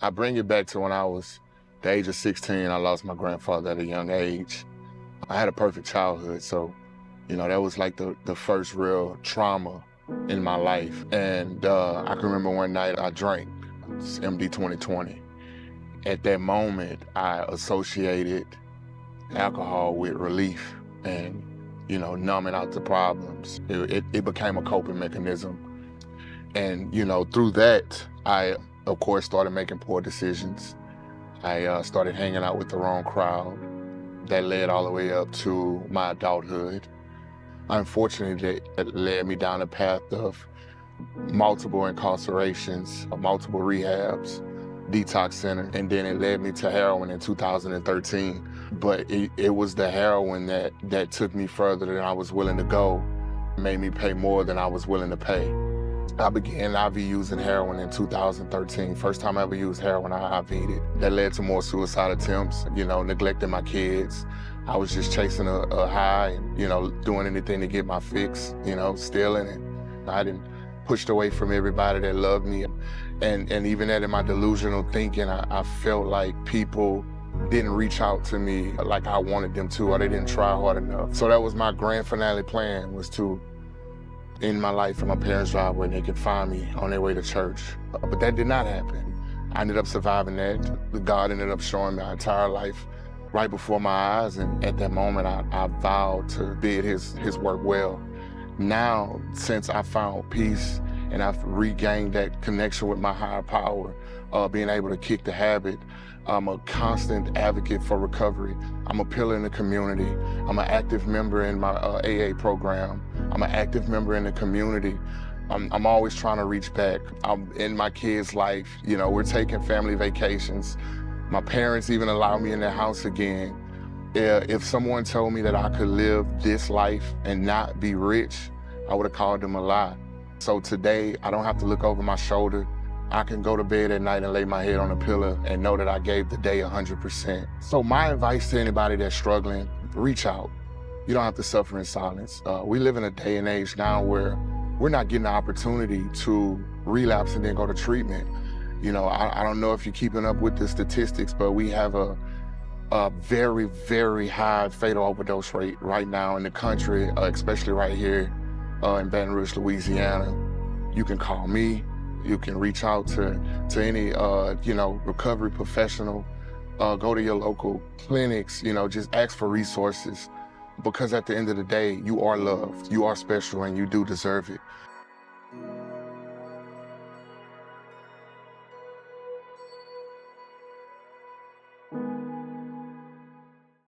I bring it back to when I was the age of 16. I lost my grandfather at a young age. I had a perfect childhood, so that was like the first real trauma in my life. And I can remember one night I drank MD 2020. At that moment, I associated alcohol with relief and, numbing out the problems. It became a coping mechanism. And, through that, I, of course, started making poor decisions. I started hanging out with the wrong crowd. That led all the way up to my adulthood. Unfortunately, that led me down a path of multiple incarcerations, multiple rehabs, detox center, and then it led me to heroin in 2013. But it was the heroin that took me further than I was willing to go, made me pay more than I was willing to pay. I began IV using heroin in 2013. First time I ever used heroin, I IV'd it. That led to more suicide attempts, neglecting my kids. I was just chasing a high and, doing anything to get my fix, stealing it. I didn't pushed away from everybody that loved me. And even that in my delusional thinking, I felt like people didn't reach out to me like I wanted them to, or they didn't try hard enough. So that was my grand finale plan, was to end my life in my parents' driveway and they could find me on their way to church. But that did not happen. I ended up surviving that. God ended up showing my entire life right before my eyes, and at that moment I vowed to bid his work well. Now, since I found peace and I've regained that connection with my higher power, being able to kick the habit, I'm a constant advocate for recovery. I'm a pillar in the community. I'm an active member in my AA program. I'm an active member in the community. I'm always trying to reach back. I'm in my kids' life. We're taking family vacations. My parents even allow me in their house again. If someone told me that I could live this life and not be rich, I would have called them a lie. So today, I don't have to look over my shoulder. I can go to bed at night and lay my head on a pillow and know that I gave the day 100%. So my advice to anybody that's struggling, reach out. You don't have to suffer in silence. We live in a day and age now where we're not getting the opportunity to relapse and then go to treatment. I don't know if you're keeping up with the statistics, but we have a very, very high fatal overdose rate right now in the country, especially right here in Baton Rouge, Louisiana. You can call me. You can reach out to any, recovery professional. Go to your local clinics, just ask for resources. Because at the end of the day, you are loved, you are special, and you do deserve it.